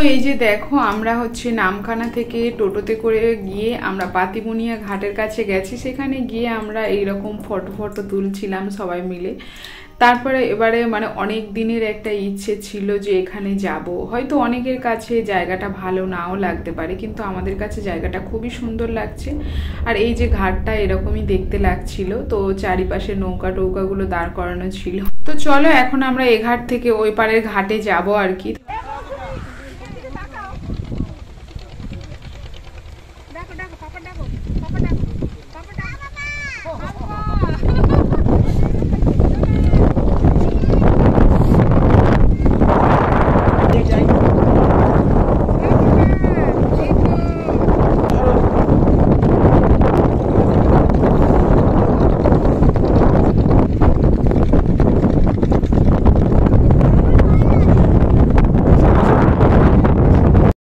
এই যে দেখো আমরা হচ্ছে নামখানা থেকে টোটোতে করে গিয়ে আমরা পাতিবুনিয়া ঘাটের কাছে গেছি। সেখানে গিয়ে আমরা এইরকম ফটো তুলছিলাম সবাই মিলে। তারপরে এবারে মানে অনেক দিনের একটা ইচ্ছে ছিল যে এখানে যাব। হয়তো অনেকের কাছে জায়গাটা ভালো নাও লাগতে পারে, কিন্তু আমাদের কাছে জায়গাটা খুবই সুন্দর লাগছে। আর এই যে ঘাটটা এরকমই দেখতে লাগছিল, তো চারিপাশে নৌকা টৌকাগুলো দাঁড় করানো ছিল। তো চলো এখন আমরা এ ঘাট থেকে ওই পারের ঘাটে যাব আর কি।